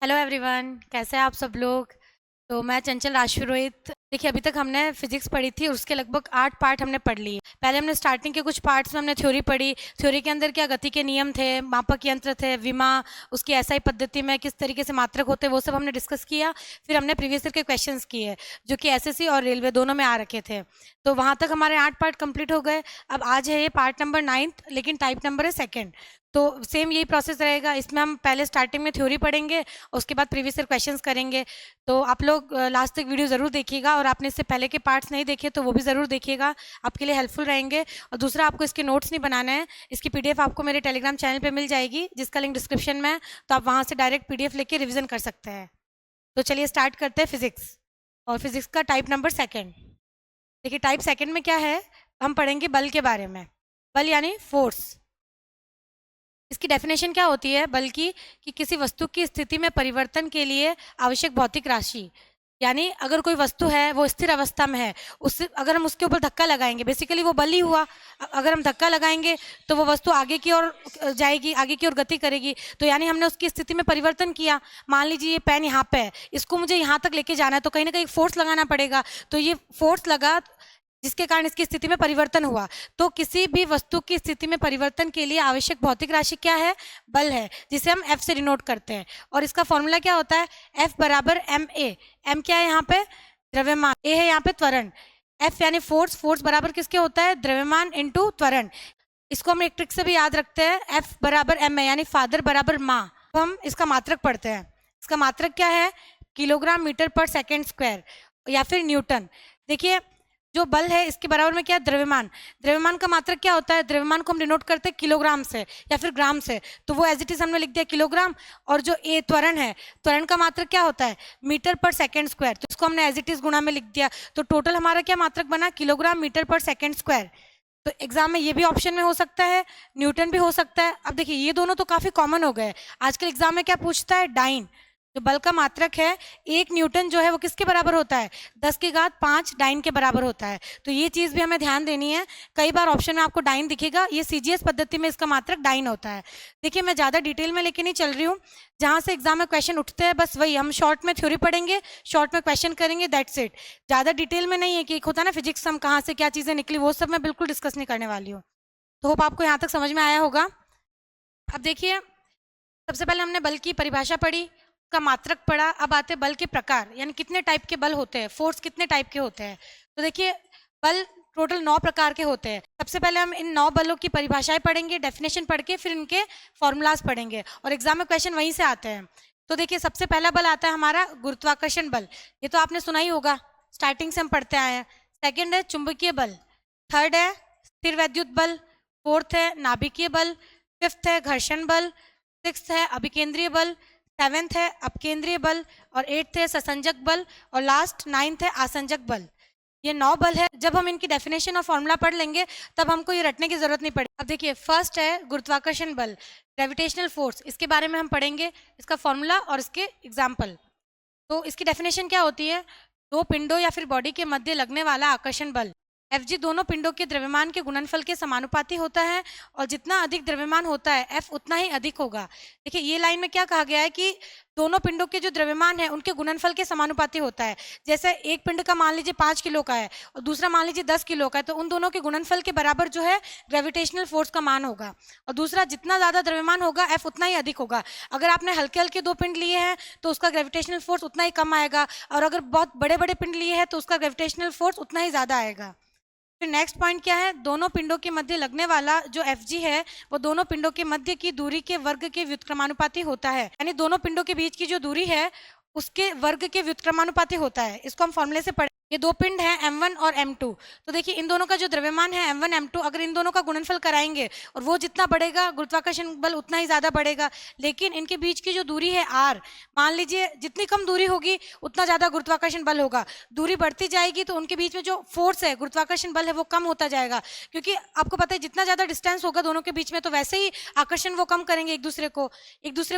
Hello everyone, कैसे हैं आप सब लोग। तो मैं चंचल राजपुरोहित। देखिए, अभी तक हमने फिजिक्स पढ़ी थी और उसके लगभग 8 पार्ट हमने पढ़ लिए। पहले हमने स्टार्टिंग के कुछ पार्ट्स में हमने थ्योरी पढ़ी। थ्योरी के अंदर क्या गति के नियम थे, मापक यंत्र थे, विमा, उसकी एसआई पद्धति में किस तरीके से मात्रक होते हैं, वो सब हमने डिस्कस किया। फिर हमने प्रीवियस ईयर के क्वेश्चंस किए जो कि एसएससी और रेलवे दोनों में आ रखे थे। तो वहाँ तक हमारे 8 पार्ट कंप्लीट हो गए। अब आज है ये पार्ट नंबर 9th, लेकिन टाइप नंबर है सेकेंड। तो सेम यही प्रोसेस रहेगा। इसमें हम पहले स्टार्टिंग में थ्योरी पढ़ेंगे, उसके बाद प्रीवियस ईयर क्वेश्चंस करेंगे। तो आप लोग लास्ट तक वीडियो ज़रूर देखिएगा, और आपने इससे पहले के पार्ट्स नहीं देखे तो वो भी ज़रूर देखिएगा, आपके लिए हेल्पफुल रहेंगे। और दूसरा, आपको इसके नोट्स नहीं बनाने हैं। इसकी पीडीएफ आपको मेरे टेलीग्राम चैनल पे मिल जाएगी, जिसका लिंक डिस्क्रिप्शन में है। तो आप वहाँ से डायरेक्ट पीडीएफ लेके रिविजन कर सकते हैं। तो चलिए स्टार्ट करते हैं फिजिक्स, और फिजिक्स का टाइप नंबर सेकेंड। देखिए, टाइप सेकेंड में क्या है, हम पढ़ेंगे बल के बारे में। बल यानी फोर्स। इसकी डेफिनेशन क्या होती है बल की, कि किसी वस्तु की स्थिति में परिवर्तन के लिए आवश्यक भौतिक राशि। यानी अगर कोई वस्तु है वो स्थिर अवस्था में है, उससे अगर हम उसके ऊपर धक्का लगाएंगे, बेसिकली वो बल ही हुआ। अगर हम धक्का लगाएंगे तो वो वस्तु आगे की ओर जाएगी, आगे की ओर गति करेगी। तो यानी हमने उसकी स्थिति में परिवर्तन किया। मान लीजिए ये पेन यहाँ पे है, इसको मुझे यहाँ तक लेके जाना है, तो कहीं ना कहीं फोर्स लगाना पड़ेगा। तो ये फोर्स लगा, जिसके कारण इसकी स्थिति में परिवर्तन हुआ। तो किसी भी वस्तु की स्थिति में परिवर्तन के लिए आवश्यक भौतिक राशि क्या है, बल है, जिसे हम F से डिनोट करते हैं। और इसका फॉर्मूला क्या होता है, F बराबर ma। m क्या है यहाँ पे, द्रव्यमान। a है यहाँ पे त्वरण। F यानी फोर्स, फोर्स बराबर किसके होता है, द्रव्यमान इंटू त्वरण। इसको हम एक ट्रिक से भी याद रखते हैं, F बराबर ma यानी फादर बराबर माँ। तो हम इसका मात्रक पढ़ते हैं। इसका मात्रक क्या है, किलोग्राम मीटर पर सेकेंड स्क्वायर, या फिर न्यूटन। देखिए, जो बल है इसके बराबर में क्या है, द्रव्यमान। द्रव्यमान का मात्रक क्या होता है, द्रव्यमान को हम डिनोट करते हैं किलोग्राम से या फिर ग्राम से। तो वो एज इट इज हमने लिख दिया किलोग्राम। और जो ए त्वरण है, त्वरण का मात्रक क्या होता है, मीटर पर सेकेंड स्क्वायर। तो इसको हमने एज इट इज गुणा में लिख दिया। तो टोटल हमारा क्या मात्रक बना, किलोग्राम मीटर पर सेकेंड स्क्वायर। तो एग्जाम में ये भी ऑप्शन में हो सकता है, न्यूटन भी हो सकता है। अब देखिए, ये दोनों तो काफी कॉमन हो गए। आजकल एग्जाम में क्या पूछता है, डाइन। जो बल का मात्रक है, 1 न्यूटन जो है वो किसके बराबर होता है, 10⁵ डाइन के बराबर होता है। तो ये चीज भी हमें ध्यान देनी है। कई बार ऑप्शन में आपको डाइन दिखेगा, ये सीजीएस पद्धति में इसका मात्रक डाइन होता है। देखिए, मैं ज्यादा डिटेल में लेके नहीं चल रही हूँ। जहां से एग्जाम में क्वेश्चन उठते हैं बस वही हम शॉर्ट में थ्योरी पढ़ेंगे, शॉर्ट में क्वेश्चन करेंगे, दैट्स इट। ज्यादा डिटेल में नहीं है कि एक होता है ना फिजिक्स, हम कहाँ से क्या चीजें निकली, वो सब मैं बिल्कुल डिस्कस नहीं करने वाली हूँ। तो होप आपको यहाँ तक समझ में आया होगा। अब देखिए, सबसे पहले हमने बल की परिभाषा पढ़ी, का मात्रक पढ़ा। अब आते हैं बल के प्रकार, यानी कितने टाइप के बल होते हैं, फोर्स कितने टाइप के होते हैं। तो देखिए, बल टोटल 9 प्रकार के होते हैं। सबसे पहले हम इन 9 बलों की परिभाषाएं पढ़ेंगे, डेफिनेशन पढ़ के फिर इनके फॉर्मूलाज पढ़ेंगे, और एग्जाम में क्वेश्चन वहीं से आते हैं। तो देखिए, सबसे पहला बल आता है हमारा गुरुत्वाकर्षण बल। ये तो आपने सुना ही होगा, स्टार्टिंग से हम पढ़ते आए हैं। सेकेंड है चुंबकीय बल। थर्ड है स्थिर वैद्युत बल। फोर्थ है नाभिकीय बल। फिफ्थ है घर्षण बल। सिक्स्थ है अभिकेंद्रीय बल। सेवेंथ है अपकेंद्रीय बल। और एट्थ है ससंजक बल। और लास्ट 9th है आसंजक बल। ये 9 बल है। जब हम इनकी डेफिनेशन और फॉर्मूला पढ़ लेंगे तब हमको ये रटने की जरूरत नहीं पड़ेगी। अब देखिए, फर्स्ट है गुरुत्वाकर्षण बल, ग्रेविटेशनल फोर्स। इसके बारे में हम पढ़ेंगे, इसका फॉर्मूला और इसके एग्जाम्पल। तो इसकी डेफिनेशन क्या होती है, दो पिंडों या फिर बॉडी के मध्य लगने वाला आकर्षण बल। Fg दोनों पिंडों के द्रव्यमान के गुणनफल के समानुपाती होता है, और जितना अधिक द्रव्यमान होता है F उतना ही अधिक होगा। देखिए, ये लाइन में क्या कहा गया है कि दोनों पिंडों के जो द्रव्यमान है उनके गुणनफल के समानुपाती होता है। जैसे एक पिंड का मान लीजिए 5 किलो का है और दूसरा मान लीजिए 10 किलो का है, तो उन दोनों के गुणनफल के बराबर जो है ग्रेविटेशनल फोर्स का मान होगा। और दूसरा, जितना ज्यादा द्रव्यमान होगा F उतना ही अधिक होगा। अगर आपने हल्के हल्के 2 पिंड लिए हैं तो उसका ग्रेविटेशनल फोर्स उतना ही कम आएगा, और अगर बहुत बड़े बड़े पिंड लिए हैं तो उसका ग्रेविटेशनल फोर्स उतना ही ज्यादा आएगा। फिर नेक्स्ट पॉइंट क्या है, दोनों पिंडों के मध्य लगने वाला जो Fg है वो दोनों पिंडों के मध्य की दूरी के वर्ग के व्युत्क्रमानुपाती होता है। यानी दोनों पिंडों के बीच की जो दूरी है उसके वर्ग के व्युत्क्रमानुपाती होता है। इसको हम फॉर्मूले से पढ़े। ये 2 पिंड हैं M1 और M2। तो देखिए, इन दोनों का जो द्रव्यमान है M1 M2, अगर इन दोनों का गुणनफल कराएंगे और वो जितना बढ़ेगा गुरुत्वाकर्षण बल उतना ही ज्यादा बढ़ेगा। लेकिन इनके बीच की जो दूरी है R, मान लीजिए जितनी कम दूरी होगी उतना ज्यादा गुरुत्वाकर्षण बल होगा। दूरी बढ़ती जाएगी तो उनके बीच में जो फोर्स है, गुरुत्वाकर्षण बल है, वो कम होता जाएगा। क्योंकि आपको पता है जितना ज्यादा डिस्टेंस होगा दोनों के बीच में, तो वैसे ही आकर्षण वो कम करेंगे, एक दूसरे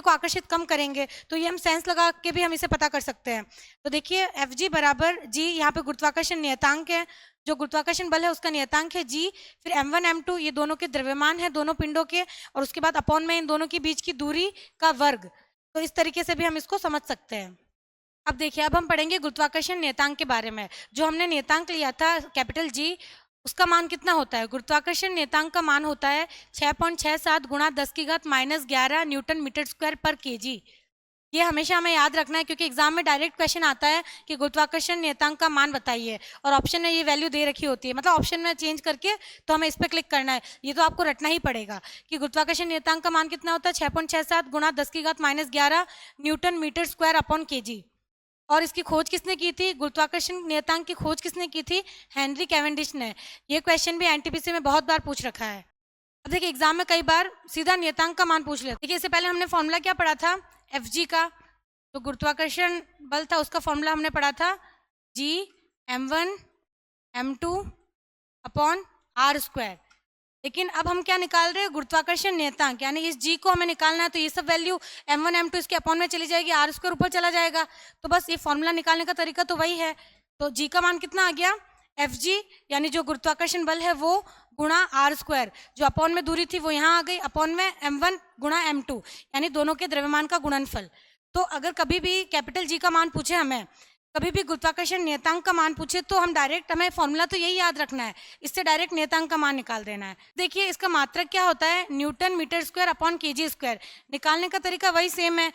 को आकर्षित कम करेंगे। तो ये हम सेंस लगा के भी हम इसे पता कर सकते हैं। तो देखिए, Fg बराबर G, यहाँ पे गुरुत्वाकर्षण नियतांक है, जो गुरुत्वाकर्षण बल है उसका नियतांक है G। फिर M1 M2 ये दोनों के द्रव्यमान है दोनों पिंडों के, और उसके बाद अपॉन में इन दोनों के बीच की दूरी का वर्ग। तो इस तरीके से भी हम इसको समझ सकते हैं। अब देखिए, अब हम पढ़ेंगे गुरुत्वाकर्षण नियतांक के बारे में। जो हमने नियतांक लिया था कैपिटल जी, उसका मान कितना होता है? गुरुत्वाकर्षण नियतांक का मान होता है 6.67 गुणा 10 की घात -11 न्यूटन मीटर स्क्वायर पर केजी। ये हमेशा हमें याद रखना है, क्योंकि एग्जाम में डायरेक्ट क्वेश्चन आता है कि गुरुत्वाकर्षण नियतांक का मान बताइए, और ऑप्शन में ये वैल्यू दे रखी होती है, मतलब ऑप्शन में चेंज करके तो हमें इस पर क्लिक करना है। ये तो आपको रटना ही पड़ेगा कि गुरुत्वाकर्षण नियतांक का मान कितना होता है, 6.67 गुणा 10 की घात -11 Newton metre square upon kg. और इसकी खोज किसने की थी? गुरुत्वाकर्षण नियतांक की खोज किसने की थी? हेनरी कैवेंडिश ने। ये क्वेश्चन भी एनटीपीसी में बहुत बार पूछ रखा है। अब देखिए, एग्जाम में कई बार सीधा नियतांक का मान पूछ लेते। देखिए, इससे पहले हमने फॉर्मूला क्या पढ़ा था? एफ जी का, तो गुरुत्वाकर्षण बल था उसका फॉर्मूला हमने पढ़ा था G m1 m2 upon R square. लेकिन अब हम क्या निकाल रहे हैं? गुरुत्वाकर्षण नियतांक, यानी इस जी को हमें निकालना है। तो ये सब वैल्यू m1 m2 इसके अपॉन में चली जाएगी, आर स्क्वायर ऊपर चला जाएगा। तो बस ये फॉर्मूला निकालने का तरीका तो वही है। तो जी का मान कितना आ गया? एफ जी, यानी जो गुरुत्वाकर्षण बल है वो, गुणा आर स्क्वायर, जो अपॉन में दूरी थी वो यहाँ आ गई, अपॉन में m1 गुणा m2, यानी दोनों के द्रव्यमान का गुणनफल। तो अगर कभी भी कैपिटल जी का मान पूछे हमें, कभी भी गुरुत्वाकर्षण नियतांक का मान पूछे, तो हम डायरेक्ट, हमें फॉर्मूला तो यही याद रखना है, इससे डायरेक्ट नियतांक का मान निकाल देना है। देखिए, इसका मात्रक क्या होता है? Newton metre square upon kg square. निकालने का तरीका वही सेम है।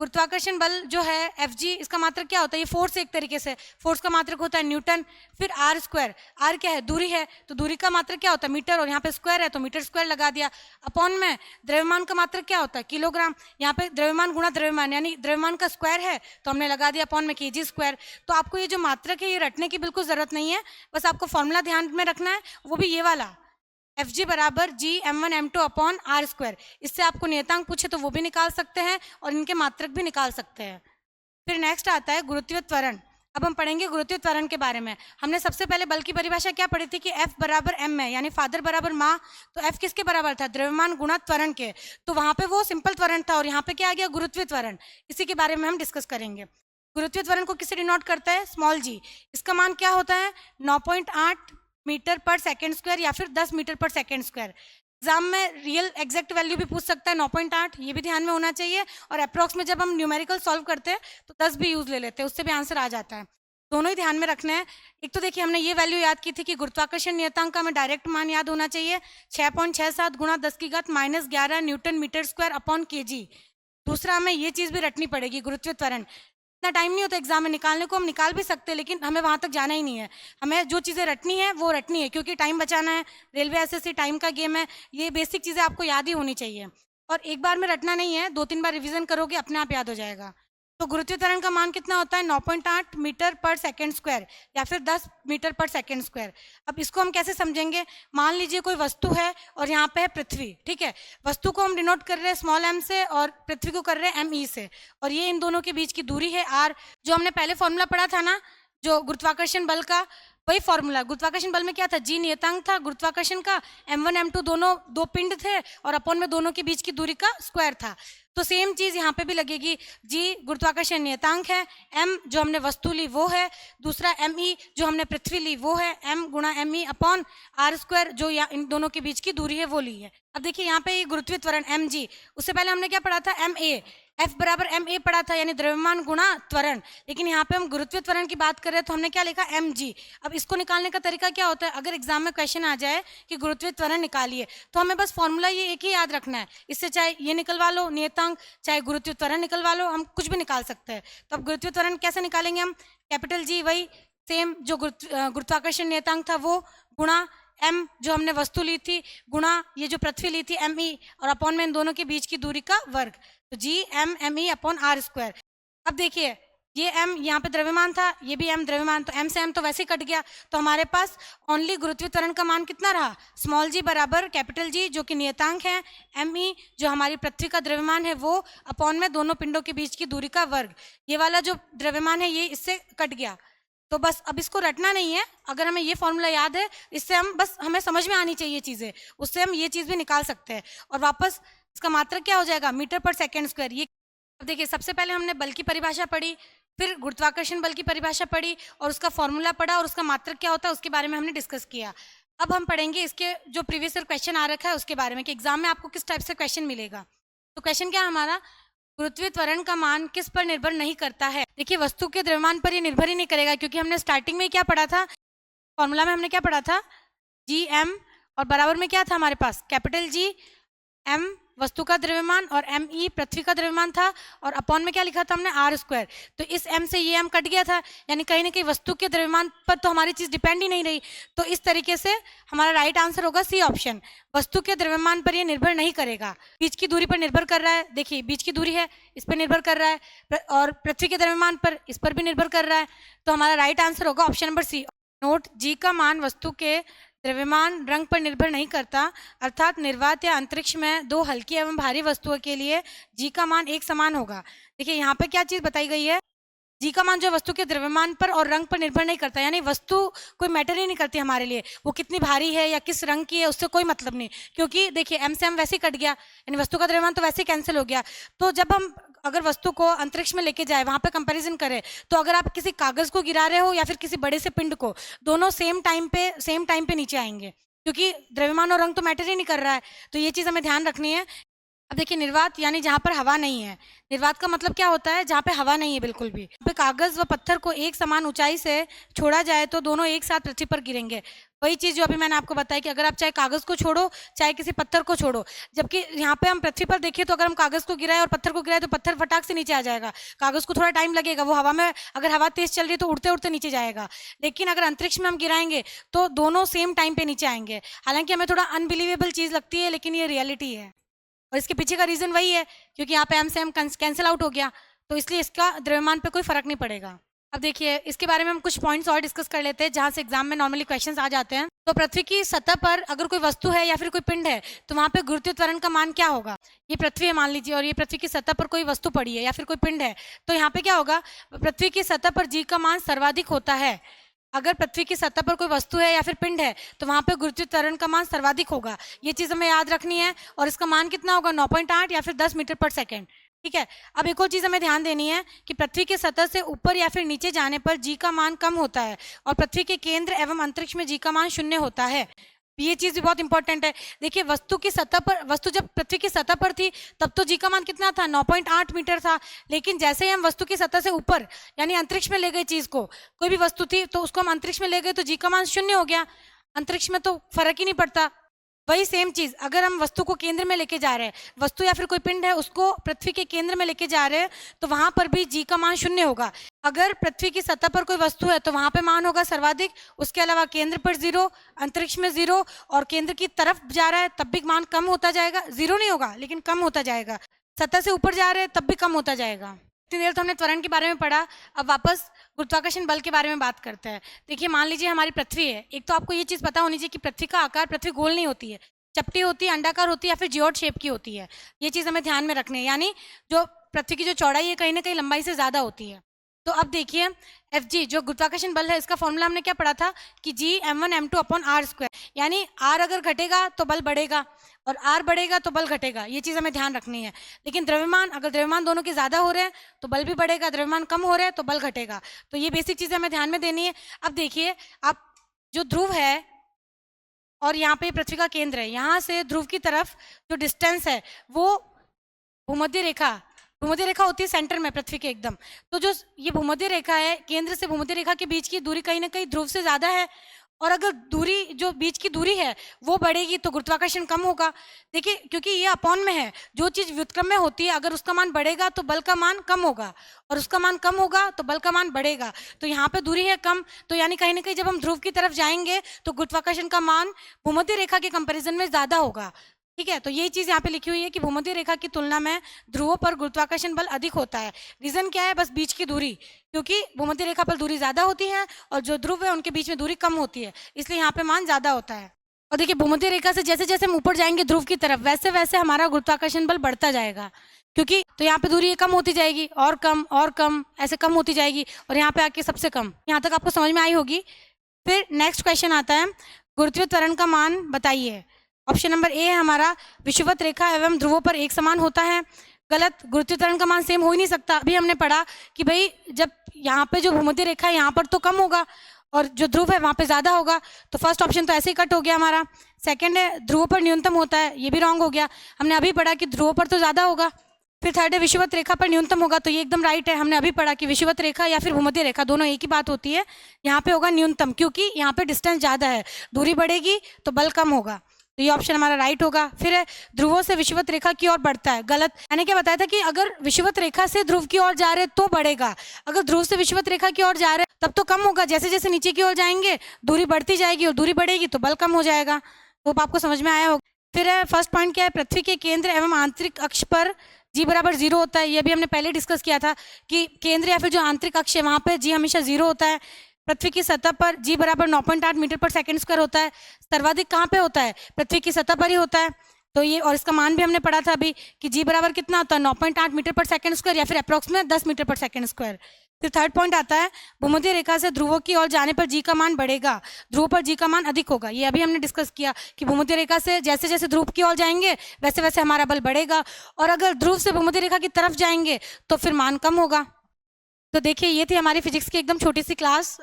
गुरुत्वाकर्षण बल जो है एफ जी, इसका मात्रक क्या होता है? ये फोर्स, एक तरीके से फोर्स का मात्रक होता है न्यूटन। फिर आर स्क्वायर, आर क्या है? दूरी है, तो दूरी का मात्रक क्या होता है? मीटर, और यहाँ पे स्क्वायर है तो मीटर स्क्वायर लगा दिया। अपॉन में द्रव्यमान का मात्रक क्या होता है? किलोग्राम। यहाँ पे द्रव्यमान गुणा द्रव्यमान, यानी द्रव्यमान का स्क्वायर है तो हमने लगा दिया अपॉन में केजी स्क्वायर। तो आपको ये जो मात्रक है ये रटने की बिल्कुल जरूरत नहीं है, बस आपको फॉर्मूला ध्यान में रखना है, वो भी ये वाला, एफ जी बराबर जी m1 m2 upon R square. इससे आपको नियतांक पूछे तो वो भी निकाल सकते हैं और इनके मात्रक भी निकाल सकते हैं। फिर नेक्स्ट आता है गुरुत्वीय त्वरण। अब हम पढ़ेंगे गुरुत्वीय त्वरण के बारे में। हमने सबसे पहले बल की परिभाषा क्या पढ़ी थी कि F बराबर m है, यानी फादर बराबर माँ। तो F किसके बराबर था? द्रव्यमान गुणा त्वरण के। तो वहां पे वो सिंपल त्वरण था, और यहाँ पे क्या आ गया? गुरुत्वीय त्वरण। इसी के बारे में हम डिस्कस करेंगे। गुरुत्वीय त्वरण को किससे डिनोट करता है? स्मॉल जी। इसका मान क्या होता है? 9.8 मीटर पर सेकेंड स्क्वायर या फिर 10 मीटर पर सेकेंड स्क्वायर। एग्जाम में रियल एग्जैक्ट वैल्यू भी पूछ सकता है 9.8, ये भी ध्यान में होना चाहिए। और अप्रॉक्स में जब हम न्यूमेरिकल सॉल्व करते हैं तो 10 भी यूज ले लेते हैं, उससे भी आंसर आ जाता है। दोनों ही ध्यान में रखना है। एक तो देखिए, हमने ये वैल्यू याद की थी कि गुरुत्वाकर्षण नियतांक का हमें डायरेक्ट मान याद होना चाहिए, 6.67 गुणा 10 की घात -11 Newton metre square upon kg. दूसरा, हमें ये चीज भी रटनी पड़ेगी, गुरुत्वीय त्वरण। इतना टाइम नहीं होता एग्जाम में निकालने को, हम निकाल भी सकते हैं लेकिन हमें वहां तक जाना ही नहीं है। हमें जो चीज़ें रटनी है वो रटनी है, क्योंकि टाइम बचाना है। रेलवे एसएससी टाइम का गेम है, ये बेसिक चीज़ें आपको याद ही होनी चाहिए। और एक बार में रटना नहीं है, 2-3 बार रिवीजन करोगे अपने आप याद हो जाएगा। तो गुरुत्वीय त्वरण का मान कितना होता है? 9.8 मीटर पर सेकेंड स्क्वायर या फिर 10 मीटर पर सेकेंड स्क्वायर। अब इसको हम कैसे समझेंगे? मान लीजिए कोई वस्तु है और यहाँ पे है पृथ्वी, ठीक है। वस्तु को हम डिनोट कर रहे हैं स्मॉल m से और पृथ्वी को कर रहे हैं m e से, और ये इन दोनों के बीच की दूरी है r। जो हमने पहले फॉर्मूला पढ़ा था ना, जो गुरुत्वाकर्षण बल का, वही फॉर्मूला। गुरुत्वाकर्षण बल में क्या था? जी नियतांक था गुरुत्वाकर्षण का, m1 m2 दोनों दो पिंड थे, और अपॉन में दोनों के बीच की दूरी का स्क्वायर था। तो सेम चीज यहाँ पे भी लगेगी। जी गुरुत्वाकर्षण नियतांक है, m जो हमने वस्तु ली वो है, दूसरा me जो हमने पृथ्वी ली वो है, m गुणा me अपॉन आर स्क्वायर जो इन दोनों के बीच की दूरी है वो ली है। अब देखिए यहाँ पे ये गुरुत्वीय त्वरण mg, उससे पहले हमने क्या पढ़ा था? ma। F बराबर ma पढ़ा था, यानी द्रव्यमान गुणा त्वरण। लेकिन यहाँ पे हम गुरुत्वीय त्वरण की बात कर रहे हैं तो हमने क्या लिखा? mg। अब इसको निकालने का तरीका क्या होता है? अगर एग्जाम में क्वेश्चन आ जाए कि गुरुत्वीय त्वरण निकालिए, तो हमें बस फॉर्मूला ये एक ही याद रखना है। इससे चाहे ये निकलवा लो नियतांक, चाहे गुरुत्वीय त्वरण निकलवा लो, हम कुछ भी निकाल सकते हैं। तो अब गुरुत्वीय त्वरण कैसे निकालेंगे हम? कैपिटल जी, वही सेम जो गुरुत्वाकर्षण नियतांक था वो, गुणा m जो हमने वस्तु ली थी, गुणा ये जो पृथ्वी ली थी me, और अपॉन में इन दोनों के बीच की दूरी का वर्ग। तो G m me upon R square. अब देखिए, ये m यहाँ पे द्रव्यमान था, ये भी m द्रव्यमान, तो m से m तो वैसे ही कट गया। तो हमारे पास ओनली गुरुत्वीय त्वरण का मान कितना रहा? स्मॉल जी बराबर कैपिटल जी जो कि नियतांक है, me जो हमारी पृथ्वी का द्रव्यमान है वो, अपॉन में दोनों पिंडों के बीच की दूरी का वर्ग। ये वाला जो द्रव्यमान है ये इससे कट गया। तो बस अब इसको रटना नहीं है, अगर हमें ये फॉर्मूला याद है, इससे हम बस, हमें समझ में आनी चाहिए चीज़ें, उससे हम ये चीज़ भी निकाल सकते हैं। और वापस इसका मात्रक क्या हो जाएगा? मीटर पर सेकेंड स्क्वायर। ये अब देखिए, सबसे पहले हमने बल की परिभाषा पढ़ी, फिर गुरुत्वाकर्षण बल की परिभाषा पढ़ी और उसका फॉर्मूला पढ़ा, और उसका मात्रक क्या होता है उसके बारे में हमने डिस्कस किया। अब हम पढ़ेंगे इसके जो प्रीवियस ईयर क्वेश्चन आ रखा है उसके बारे में, कि एग्जाम में आपको किस टाइप से क्वेश्चन मिलेगा। तो क्वेश्चन क्या है हमारा? गुरुत्वीय त्वरण का मान किस पर निर्भर नहीं करता है? देखिए, वस्तु के द्रव्यमान पर ये निर्भर ही नहीं करेगा, क्योंकि हमने स्टार्टिंग में क्या पढ़ा था, फॉर्मूला में हमने क्या पढ़ा था, जी एम, और बराबर में क्या था हमारे पास, कैपिटल जी एम वस्तु का द्रव्यमान और एम ई पृथ्वी का द्रव्यमान था, और अपॉन में क्या लिखा था हमने, आर स्क्वायर। तो इस एम से ये एम कट गया था, यानी कहीं ना कहीं वस्तु के द्रव्यमान पर तो हमारी चीज डिपेंड ही नहीं रही। तो इस तरीके से हमारा राइट आंसर होगा सी ऑप्शन, वस्तु के द्रव्यमान पर ये निर्भर नहीं करेगा। बीच की दूरी पर निर्भर कर रहा है, देखिए बीच की दूरी है, इस पर निर्भर कर रहा है, और पृथ्वी के द्रव्यमान पर, इस पर भी निर्भर कर रहा है। तो हमारा राइट आंसर होगा ऑप्शन नंबर सी। नोट, जी का मान वस्तु के द्रव्यमान रंग पर निर्भर नहीं करता, अर्थात निर्वात या अंतरिक्ष में दो हल्की एवं भारी वस्तुओं के लिए जी का मान एक समान होगा। देखिए यहाँ पे क्या चीज बताई गई है, जी का मान जो वस्तु के द्रव्यमान पर और रंग पर निर्भर नहीं करता, यानी वस्तु कोई मैटर ही नहीं करती हमारे लिए, वो कितनी भारी है या किस रंग की है उससे कोई मतलब नहीं, क्योंकि देखिए एम से एम वैसे ही कट गया, यानी वस्तु का द्रव्यमान तो वैसे ही कैंसिल हो गया। तो जब हम अगर वस्तु को अंतरिक्ष में लेके जाए, वहां पे कंपैरिजन करें, तो अगर आप किसी कागज को गिरा रहे हो या फिर किसी बड़े से पिंड को, दोनों सेम टाइम पे नीचे आएंगे, क्योंकि द्रव्यमान और रंग तो मैटर ही नहीं कर रहा है। तो ये चीज हमें ध्यान रखनी है। अब देखिए, निर्वात यानी जहाँ पर हवा नहीं है, निर्वात का मतलब क्या होता है, जहाँ पे हवा नहीं है बिल्कुल भी। पे कागज व पत्थर को एक समान ऊंचाई से छोड़ा जाए तो दोनों एक साथ पृथ्वी पर गिरेंगे। वही चीज जो अभी मैंने आपको बताया कि अगर आप चाहे कागज को छोड़ो चाहे किसी पत्थर को छोड़ो, जबकि यहाँ पे हम पृथ्वी पर देखिए तो अगर हम कागज को गिराए और पत्थर को गिराए तो पत्थर फटाक से नीचे आ जाएगा, कागज को थोड़ा टाइम लगेगा, वो हवा में अगर हवा तेज चल रही है तो उड़ते उड़ते नीचे जाएगा। लेकिन अगर अंतरिक्ष में हम गिराएंगे तो दोनों सेम टाइम पे नीचे आएंगे। हालांकि हमें थोड़ा अनबिलीवेबल चीज लगती है, लेकिन ये रियलिटी है, और इसके पीछे का रीजन वही है, क्योंकि यहाँ पे एम से एम कैंसिल आउट हो गया, तो इसलिए इसका द्रव्यमान पे कोई फर्क नहीं पड़ेगा। अब देखिए, इसके बारे में हम कुछ पॉइंट्स और डिस्कस कर लेते हैं, जहाँ से एग्जाम में नॉर्मली क्वेश्चंस आ जाते हैं। तो पृथ्वी की सतह पर अगर कोई वस्तु है या फिर कोई पिंड है, तो वहां पे गुरुत्वीय त्वरण का मान क्या होगा। ये पृथ्वी है मान लीजिए, और ये पृथ्वी की सतह पर कोई वस्तु पड़ी है या फिर कोई पिंड है, तो यहाँ पे क्या होगा, पृथ्वी की सतह पर जी का मान सर्वाधिक होता है। अगर पृथ्वी की सतह पर कोई वस्तु है या फिर पिंड है, तो वहां पे गुरुत्वीय त्वरण का मान सर्वाधिक होगा। ये चीज हमें याद रखनी है, और इसका मान कितना होगा, 9.8 या फिर 10 मीटर पर सेकेंड। ठीक है। अब एक और चीज हमें ध्यान देनी है कि पृथ्वी के सतह से ऊपर या फिर नीचे जाने पर जी का मान कम होता है, और पृथ्वी के केंद्र एवं अंतरिक्ष में जी का मान 0 होता है। ये चीज भी बहुत इंपॉर्टेंट है। देखिए, वस्तु की सतह पर, वस्तु जब पृथ्वी की सतह पर थी तब तो जी का मान कितना था, 9.8 मीटर था। लेकिन जैसे ही हम वस्तु की सतह से ऊपर यानी अंतरिक्ष में ले गए चीज को, कोई भी वस्तु थी तो उसको हम अंतरिक्ष में ले गए तो जी का मान 0 हो गया। अंतरिक्ष में तो फर्क ही नहीं पड़ता। वही सेम चीज अगर हम वस्तु को केंद्र में लेके जा रहे हैं, वस्तु या फिर कोई पिंड है उसको पृथ्वी के केंद्र में लेके जा रहे हैं, तो वहां पर भी जी का मान 0 होगा। अगर पृथ्वी की सतह पर कोई वस्तु है तो वहां पे मान होगा सर्वाधिक, उसके अलावा केंद्र पर 0, अंतरिक्ष में 0, और केंद्र की तरफ जा रहा है तब भी मान कम होता जाएगा, 0 नहीं होगा लेकिन कम होता जाएगा। सतह से ऊपर जा रहे हैं तब भी कम होता जाएगा। इतनी देर तो हमने त्वरण के बारे में पढ़ा, अब वापस गुरुत्वाकर्षण बल के बारे में बात करते हैं। देखिए, मान लीजिए हमारी पृथ्वी है, एक तो आपको ये चीज पता होनी चाहिए कि पृथ्वी का आकार, पृथ्वी गोल नहीं होती है, चपटी होती है, अंडाकार होती है या फिर जियोड शेप की होती है। ये चीज हमें ध्यान में रखनी है, यानी जो पृथ्वी की जो चौड़ाई है कहीं ना कहीं लंबाई से ज्यादा होती है। तो अब देखिए, एफ जी जो गुरुत्वाकर्षण बल है, इसका फॉर्मूला हमने क्या पढ़ा था कि G m1 m2 upon R square, यानी आर अगर घटेगा तो बल बढ़ेगा और आर बढ़ेगा तो बल घटेगा। ये चीज हमें ध्यान रखनी है। लेकिन द्रव्यमान, अगर द्रव्यमान दोनों के ज्यादा हो रहे हैं तो बल भी बढ़ेगा, द्रव्यमान कम हो रहे हैं तो बल घटेगा। तो ये बेसिक चीजें हमें ध्यान में देनी है। अब देखिए, आप जो ध्रुव है और यहाँ पे पृथ्वी का केंद्र है, यहाँ से ध्रुव की तरफ जो डिस्टेंस है वो भूमध्य रेखा होती है सेंटर में पृथ्वी के एकदम। तो जो ये भूमध्य रेखा है, केंद्र से भूमध्य रेखा के बीच की दूरी कहीं ना कहीं ध्रुव से ज्यादा है, और अगर दूरी, जो बीच की दूरी है वो बढ़ेगी तो गुरुत्वाकर्षण कम होगा। देखिए, क्योंकि ये अपॉन में है, जो चीज व्युत्क्रम में होती है अगर उसका मान बढ़ेगा तो बल का मान कम होगा, और उसका मान कम होगा तो बल का मान बढ़ेगा। तो यहाँ पे दूरी है कम, तो यानी कहीं ना कहीं जब हम ध्रुव की तरफ जाएंगे तो गुरुत्वाकर्षण का मान भूमध्य रेखा के कंपेरिजन में ज्यादा होगा। ठीक है। तो यही चीज यहाँ पे लिखी हुई है कि भूमध्य रेखा की तुलना में ध्रुवों पर गुरुत्वाकर्षण बल अधिक होता है। रीजन क्या है, बस बीच की दूरी, क्योंकि भूमध्य रेखा पर दूरी ज्यादा होती है और जो ध्रुव है उनके बीच में दूरी कम होती है, इसलिए यहाँ पे मान ज्यादा होता है। और देखिए, भूमध्य रेखा से जैसे जैसे हम ऊपर जाएंगे ध्रुव की तरफ, वैसे वैसे हमारा गुरुत्वाकर्षण बल बढ़ता जाएगा, क्योंकि तो यहाँ पे दूरी कम होती जाएगी और कम और कम, ऐसे कम होती जाएगी, और यहाँ पे आके सबसे कम। यहाँ तक आपको समझ में आई होगी। फिर नेक्स्ट क्वेश्चन आता है, गुरुत्वीय त्वरण का मान बताइए। ऑप्शन नंबर ए है हमारा, विषुवत रेखा एवं ध्रुवों पर एक समान होता है। गलत, गुरुत्वीय त्वरण का मान सेम हो ही नहीं सकता। अभी हमने पढ़ा कि भाई जब यहाँ पे जो भूमध्य रेखा है यहाँ पर तो कम होगा और जो ध्रुव है वहां पे ज्यादा होगा, तो फर्स्ट ऑप्शन तो ऐसे ही कट हो गया हमारा। सेकंड है ध्रुवों पर न्यूनतम होता है, ये भी रॉन्ग हो गया। हमने अभी पढ़ा कि ध्रुवों पर तो ज्यादा होगा, फिर थर्ड है विषुवत रेखा पर न्यूनतम होगा, तो ये एकदम राइट है, हमने अभी पढ़ा कि विषुवत रेखा या फिर भूमध्य रेखा दोनों एक ही बात होती है। यहाँ पे होगा न्यूनतम, क्योंकि यहाँ पे डिस्टेंस ज़्यादा है, दूरी बढ़ेगी तो बल कम होगा, तो ये ऑप्शन हमारा राइट होगा। फिर है ध्रुवों से विषुवत रेखा की ओर बढ़ता है, गलत। मैंने क्या बताया था कि अगर विषुवत रेखा से ध्रुव की ओर जा रहे तो बढ़ेगा, अगर ध्रुव से विषुवत रेखा की ओर जा रहे तब तो कम होगा, जैसे जैसे नीचे की ओर जाएंगे दूरी बढ़ती जाएगी और दूरी बढ़ेगी तो बल कम हो जाएगा। तो आपको समझ में आया होगा। फिर है फर्स्ट पॉइंट क्या है, पृथ्वी के केंद्र एवं आंतरिक अक्ष पर जी बराबर 0 होता है। ये भी हमने पहले डिस्कस किया था कि केंद्र या फिर जो आंतरिक अक्ष है वहाँ पे जी हमेशा 0 होता है। पृथ्वी की सतह पर जी बराबर 9.8 मीटर पर सेकंड स्क्वायर होता है। सर्वाधिक कहाँ पे होता है, पृथ्वी की सतह पर ही होता है। तो ये, और इसका मान भी हमने पढ़ा था अभी कि जी बराबर कितना होता है, 9.8 मीटर पर सेकंड स्क्वायर या फिर अप्रॉक्सीमेट 10 मीटर पर सेकंड स्क्वायर। फिर थर्ड पॉइंट आता है, भूमध्य रेखा से ध्रुवों की ओर जाने पर जी का मान बढ़ेगा, ध्रुव पर जी का मान अधिक होगा। ये अभी हमने डिस्कस किया कि भूमध्य रेखा से जैसे जैसे ध्रुव की ओर जाएंगे वैसे वैसे हमारा बल बढ़ेगा, और अगर ध्रुव से भूमध्य रेखा की तरफ जाएंगे तो फिर मान कम होगा। तो देखिए ये थी हमारी फिजिक्स की एकदम छोटी सी क्लास,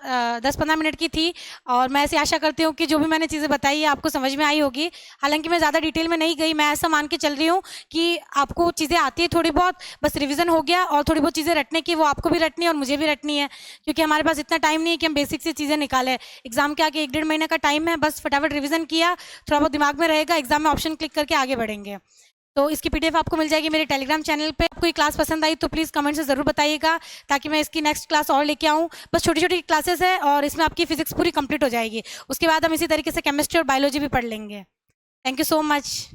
10-15 मिनट की थी, और मैं ऐसी आशा करती हूँ कि जो भी मैंने चीज़ें बताई है आपको समझ में आई होगी। हालांकि मैं ज़्यादा डिटेल में नहीं गई, मैं ऐसा मान के चल रही हूँ कि आपको चीज़ें आती है थोड़ी बहुत, बस रिवीजन हो गया, और थोड़ी बहुत चीज़ें रटने की वो आपको भी रटनी है और मुझे भी रटनी है, क्योंकि हमारे पास इतना टाइम नहीं है कि हम बेसिक से चीज़ें निकालें। एग्जाम के आगे 1-1.5 महीने का टाइम है, बस फटाफट रिविजन किया, थोड़ा बहुत दिमाग में रहेगा, एग्जाम में ऑप्शन क्लिक करके आगे बढ़ेंगे। तो इसकी पीडीएफ आपको मिल जाएगी मेरे टेलीग्राम चैनल पे। आपको ये क्लास पसंद आई तो प्लीज़ कमेंट से ज़रूर बताइएगा, ताकि मैं इसकी नेक्स्ट क्लास और लेके आऊँ। बस छोटी छोटी क्लासेस है और इसमें आपकी फिजिक्स पूरी कंप्लीट हो जाएगी। उसके बाद हम इसी तरीके से केमिस्ट्री और बायोलॉजी भी पढ़ लेंगे। Thank you so much.